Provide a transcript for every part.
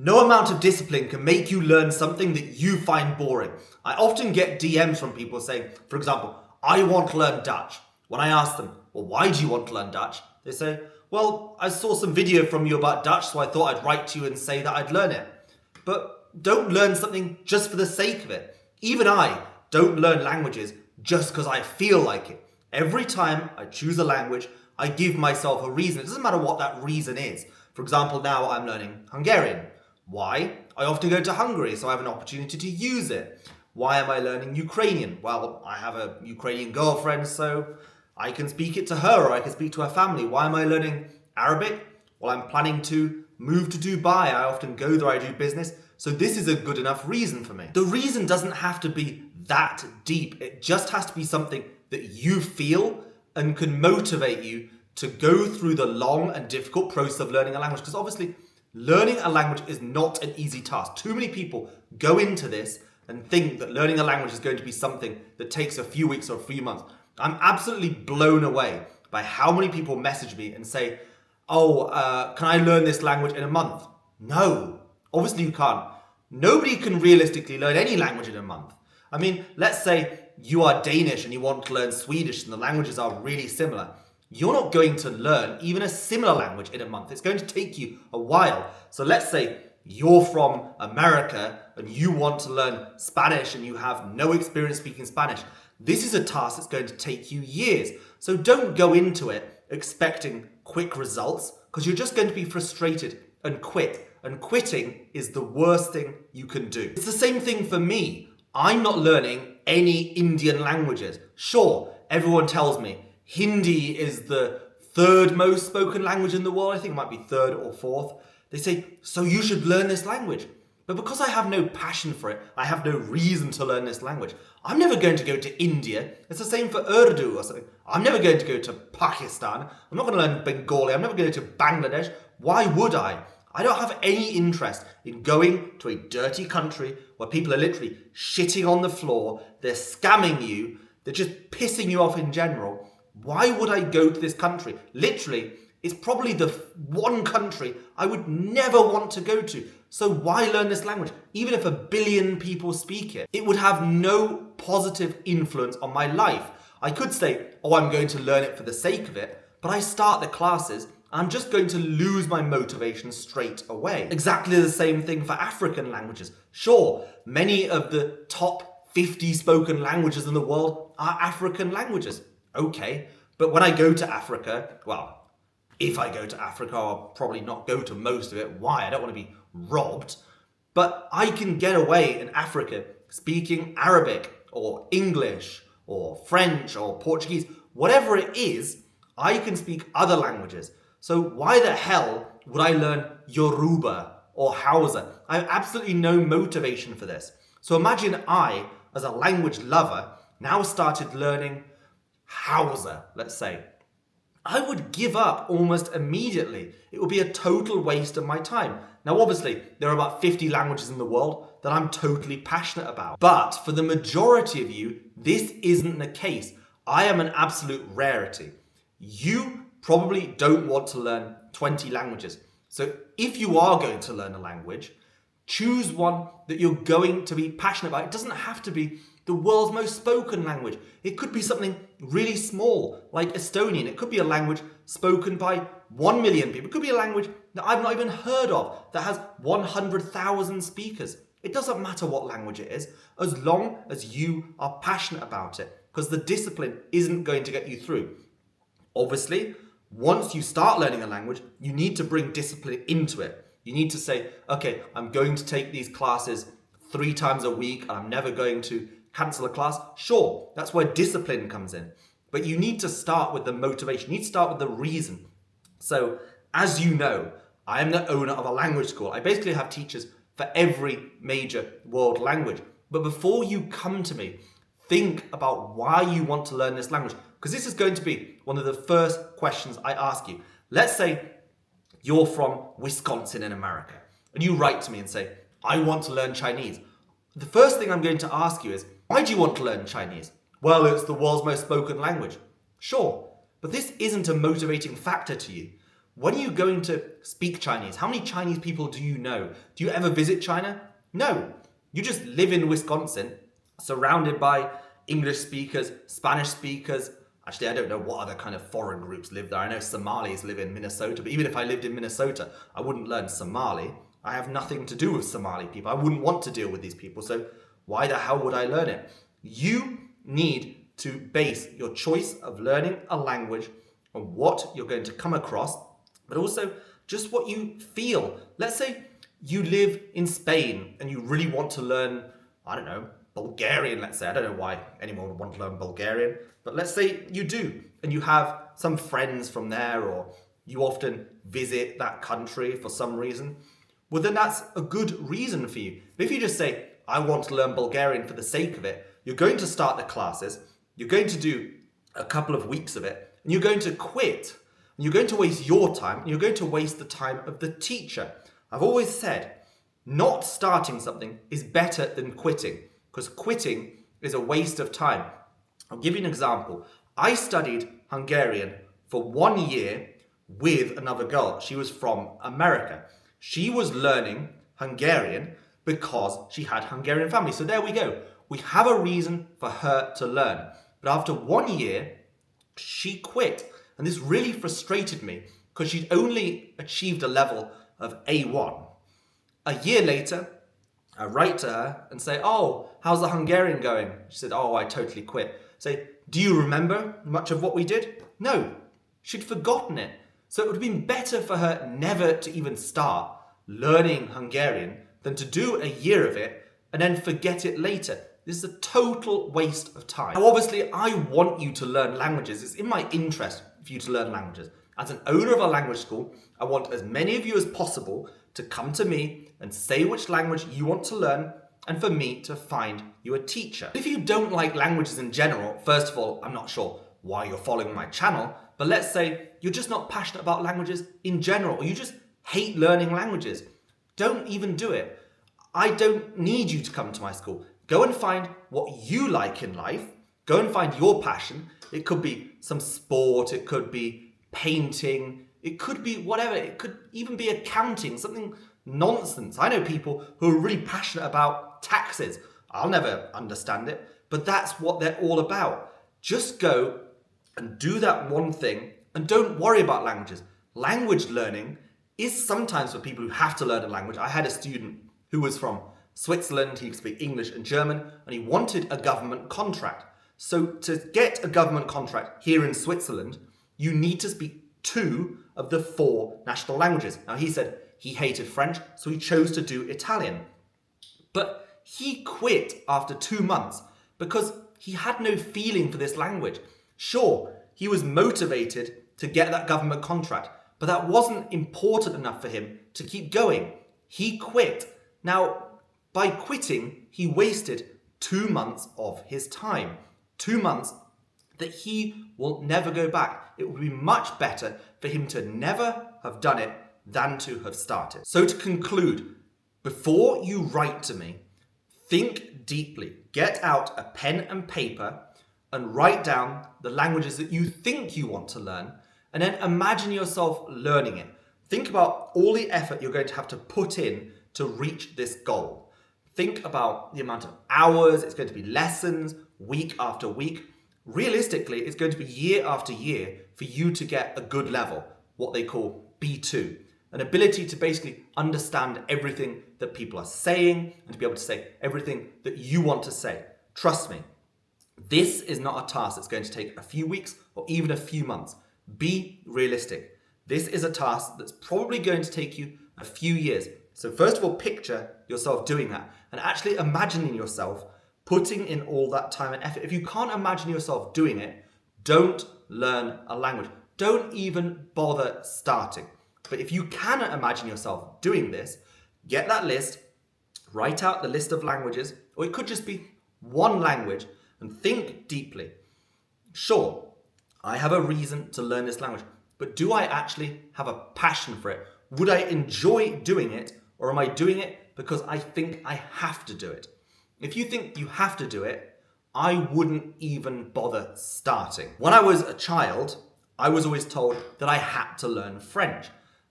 No amount of discipline can make you learn something that you find boring. I often get DMs from people saying, for example, I want to learn Dutch. When I ask them, well, why do you want to learn Dutch? They say, well, I saw some video from you about Dutch, so I thought I'd write to you and say that I'd learn it. But don't learn something just for the sake of it. Even I don't learn languages just because I feel like it. Every time I choose a language, I give myself a reason. It doesn't matter what that reason is. For example, now I'm learning Hungarian. Why? I often go to Hungary, so I have an opportunity to use it. Why am I learning Ukrainian? Well, I have a Ukrainian girlfriend, so I can speak it to her or I can speak to her family. Why am I learning Arabic? Well, I'm planning to move to Dubai. I often go there, I do business. So this is a good enough reason for me. The reason doesn't have to be that deep. It just has to be something that you feel and can motivate you to go through the long and difficult process of learning a language. Because obviously, learning a language is not an easy task. Too many people go into this and think that learning a language is going to be something that takes a few weeks or a few months. I'm absolutely blown away by how many people message me and say, can I learn this language in a month? No, obviously you can't. Nobody can realistically learn any language in a month. I mean, let's say you are Danish and you want to learn Swedish and the languages are really similar. You're not going to learn even a similar language in a month. It's going to take you a while. So let's say you're from America and you want to learn Spanish and you have no experience speaking Spanish. This is a task that's going to take you years. So don't go into it expecting quick results because you're just going to be frustrated and quit. And quitting is the worst thing you can do. It's the same thing for me. I'm not learning any Indian languages. Sure, everyone tells me Hindi is the third most spoken language in the world. I think it might be third or fourth. They say, so you should learn this language. But because I have no passion for it, I have no reason to learn this language. I'm never going to go to India. It's the same for Urdu or something. I'm never going to go to Pakistan. I'm not going to learn Bengali. I'm never going to go to Bangladesh. Why would I? I don't have any interest in going to a dirty country where people are literally shitting on the floor. They're scamming you. They're just pissing you off in general. Why would I go to this country? Literally, it's probably the one country I would never want to go to. So why learn this language? Even if 1 billion people speak it, it would have no positive influence on my life. I could say, I'm going to learn it for the sake of it, but I start the classes, I'm just going to lose my motivation straight away. Exactly the same thing for African languages. Sure, many of the top 50 spoken languages in the world are African languages. Okay, but when I go to Africa, if I go to Africa, I'll probably not go to most of it. Why? I don't want to be robbed. But I can get away in Africa speaking Arabic or English or French or Portuguese. Whatever it is, I can speak other languages. So why the hell would I learn Yoruba or Hausa? I have absolutely no motivation for this. So imagine I, as a language lover, now started learning Hausa, let's say. I would give up almost immediately. It would be a total waste of my time. Now, obviously, there are about 50 languages in the world that I'm totally passionate about. But for the majority of you, this isn't the case. I am an absolute rarity. You probably don't want to learn 20 languages. So if you are going to learn a language, choose one that you're going to be passionate about. It doesn't have to be the world's most spoken language. It could be something really small, like Estonian. It could be a language spoken by 1 million people. It could be a language that I've not even heard of, that has 100,000 speakers. It doesn't matter what language it is, as long as you are passionate about it, because the discipline isn't going to get you through. Obviously, once you start learning a language, you need to bring discipline into it. You need to say, okay, I'm going to take these classes 3 times a week, and I'm never going to cancel a class. Sure, that's where discipline comes in. But you need to start with the motivation. You need to start with the reason. So, as you know, I am the owner of a language school. I basically have teachers for every major world language. But before you come to me, think about why you want to learn this language. Because this is going to be one of the first questions I ask you. Let's say you're from Wisconsin in America, and you write to me and say, I want to learn Chinese. The first thing I'm going to ask you is, why do you want to learn Chinese? Well, it's the world's most spoken language. Sure, but this isn't a motivating factor to you. When are you going to speak Chinese? How many Chinese people do you know? Do you ever visit China? No. You just live in Wisconsin, surrounded by English speakers, Spanish speakers. Actually, I don't know what other kind of foreign groups live there. I know Somalis live in Minnesota, but even if I lived in Minnesota, I wouldn't learn Somali. I have nothing to do with Somali people. I wouldn't want to deal with these people, so why the hell would I learn it? You need to base your choice of learning a language on what you're going to come across, but also just what you feel. Let's say you live in Spain and you really want to learn, I don't know, Bulgarian, let's say. I don't know why anyone would want to learn Bulgarian, but let's say you do, and you have some friends from there, or you often visit that country for some reason. Well, then that's a good reason for you. But if you just say, I want to learn Bulgarian for the sake of it, you're going to start the classes, you're going to do a couple of weeks of it, and you're going to quit. And you're going to waste your time, and you're going to waste the time of the teacher. I've always said, not starting something is better than quitting, because quitting is a waste of time. I'll give you an example. I studied Hungarian for 1 year with another girl. She was from America. She was learning Hungarian because she had Hungarian family. So there we go. We have a reason for her to learn. But after 1 year, she quit. And this really frustrated me because she'd only achieved a level of A1. A year later, I write to her and say, oh, how's the Hungarian going? She said, oh, I totally quit. Say, do you remember much of what we did? No, she'd forgotten it. So it would have been better for her never to even start learning Hungarian than to do a year of it and then forget it later. This is a total waste of time. Now, obviously, I want you to learn languages. It's in my interest for you to learn languages. As an owner of a language school, I want as many of you as possible to come to me and say which language you want to learn, and for me to find you a teacher. If you don't like languages in general, first of all, I'm not sure why you're following my channel, but let's say you're just not passionate about languages in general, or you just hate learning languages. Don't even do it. I don't need you to come to my school. Go and find what you like in life. Go and find your passion. It could be some sport, it could be painting, it could be whatever, it could even be accounting, something nonsense. I know people who are really passionate about taxes. I'll never understand it, but that's what they're all about. Just go and do that one thing and don't worry about languages. Language learning is sometimes for people who have to learn a language. I had a student who was from Switzerland, he could speak English and German, and he wanted a government contract. So to get a government contract here in Switzerland, you need to speak 2 of the 4 national languages. Now he said he hated French, so he chose to do Italian. But he quit after 2 months because he had no feeling for this language. Sure, he was motivated to get that government contract, but that wasn't important enough for him to keep going. He quit. Now, by quitting, he wasted 2 months of his time. 2 months that he will never go back. It would be much better for him to never have done it than to have started. So to conclude, before you write to me, think deeply. Get out a pen and paper and write down the languages that you think you want to learn, and then imagine yourself learning it. Think about all the effort you're going to have to put in to reach this goal. Think about the amount of hours, it's going to be lessons, week after week. Realistically, it's going to be year after year for you to get a good level, what they call B2. An ability to basically understand everything that people are saying and to be able to say everything that you want to say. Trust me, this is not a task that's going to take a few weeks or even a few months. Be realistic. This is a task that's probably going to take you a few years. So first of all, picture yourself doing that and actually imagining yourself putting in all that time and effort. If you can't imagine yourself doing it, don't learn a language. Don't even bother starting. But if you can imagine yourself doing this, get that list, write out the list of languages, or it could just be one language, and think deeply. Sure, I have a reason to learn this language, but do I actually have a passion for it? Would I enjoy doing it, or am I doing it because I think I have to do it? If you think you have to do it, I wouldn't even bother starting. When I was a child, I was always told that I had to learn French.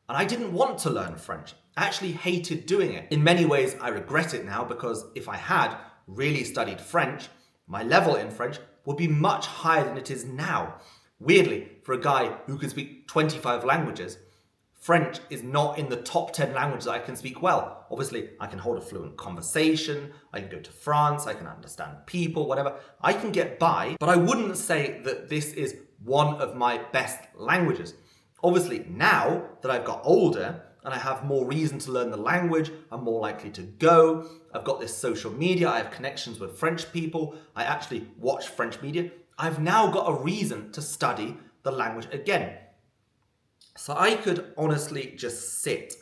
And I didn't want to learn French. I actually hated doing it. In many ways, I regret it now because if I had really studied French, my level in French would be much higher than it is now. Weirdly, for a guy who can speak 25 languages, French is not in the top 10 languages I can speak well. Obviously, I can hold a fluent conversation, I can go to France, I can understand people, whatever. I can get by, but I wouldn't say that this is one of my best languages. Obviously, now that I've got older and I have more reason to learn the language, I'm more likely to go. I've got this social media, I have connections with French people, I actually watch French media. I've now got a reason to study the language again. So I could honestly just sit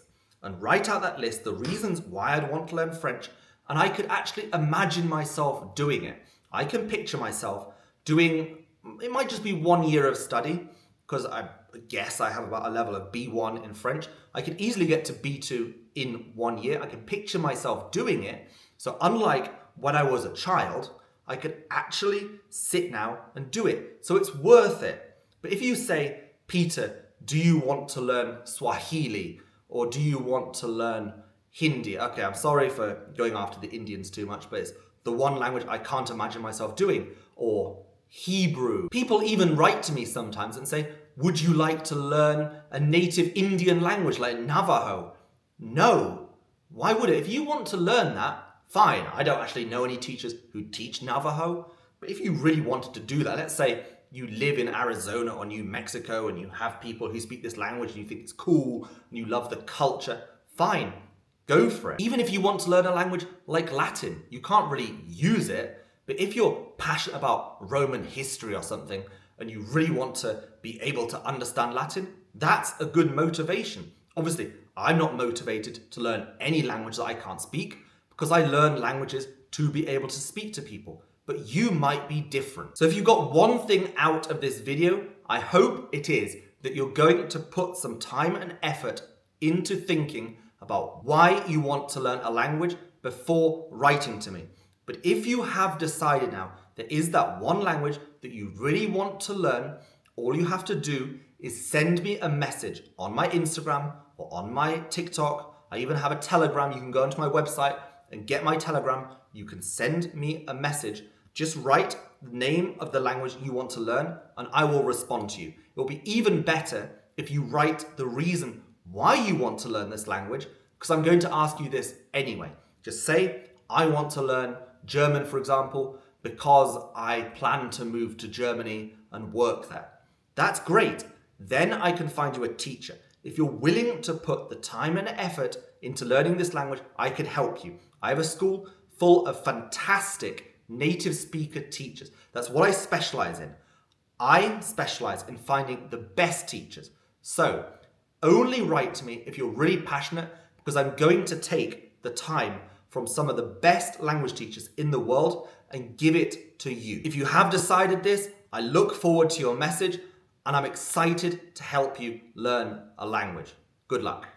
and write out that list, the reasons why I'd want to learn French, and I could actually imagine myself doing it. I can picture myself doing, it might just be 1 year of study, because I guess I have about a level of B1 in French. I could easily get to B2 in 1 year. I can picture myself doing it. So unlike when I was a child, I could actually sit now and do it. So it's worth it. But if you say, Peter, do you want to learn Swahili or do you want to learn Hindi? Okay, I'm sorry for going after the Indians too much, but it's the one language I can't imagine myself doing. Or Hebrew. People even write to me sometimes and say, would you like to learn a native Indian language like Navajo? No. Why would it? If you want to learn that, fine. I don't actually know any teachers who teach Navajo. But if you really wanted to do that, let's say you live in Arizona or New Mexico and you have people who speak this language and you think it's cool and you love the culture, fine. Go for it. Even if you want to learn a language like Latin, you can't really use it. But if you're passionate about Roman history or something and you really want to be able to understand Latin, that's a good motivation. Obviously, I'm not motivated to learn any language that I can't speak because I learn languages to be able to speak to people. But you might be different. So if you got one thing out of this video, I hope it is that you're going to put some time and effort into thinking about why you want to learn a language before writing to me. But if you have decided now there is that one language that you really want to learn, all you have to do is send me a message on my Instagram or on my TikTok. I even have a Telegram. You can go onto my website and get my Telegram. You can send me a message. Just write the name of the language you want to learn and I will respond to you. It will be even better if you write the reason why you want to learn this language, because I'm going to ask you this anyway. Just say, I want to learn German, for example, because I plan to move to Germany and work there. That's great. Then I can find you a teacher. If you're willing to put the time and effort into learning this language, I can help you. I have a school full of fantastic native speaker teachers. That's what I specialize in. I specialize in finding the best teachers. So only write to me if you're really passionate, because I'm going to take the time from some of the best language teachers in the world and give it to you. If you have decided this, I look forward to your message and I'm excited to help you learn a language. Good luck.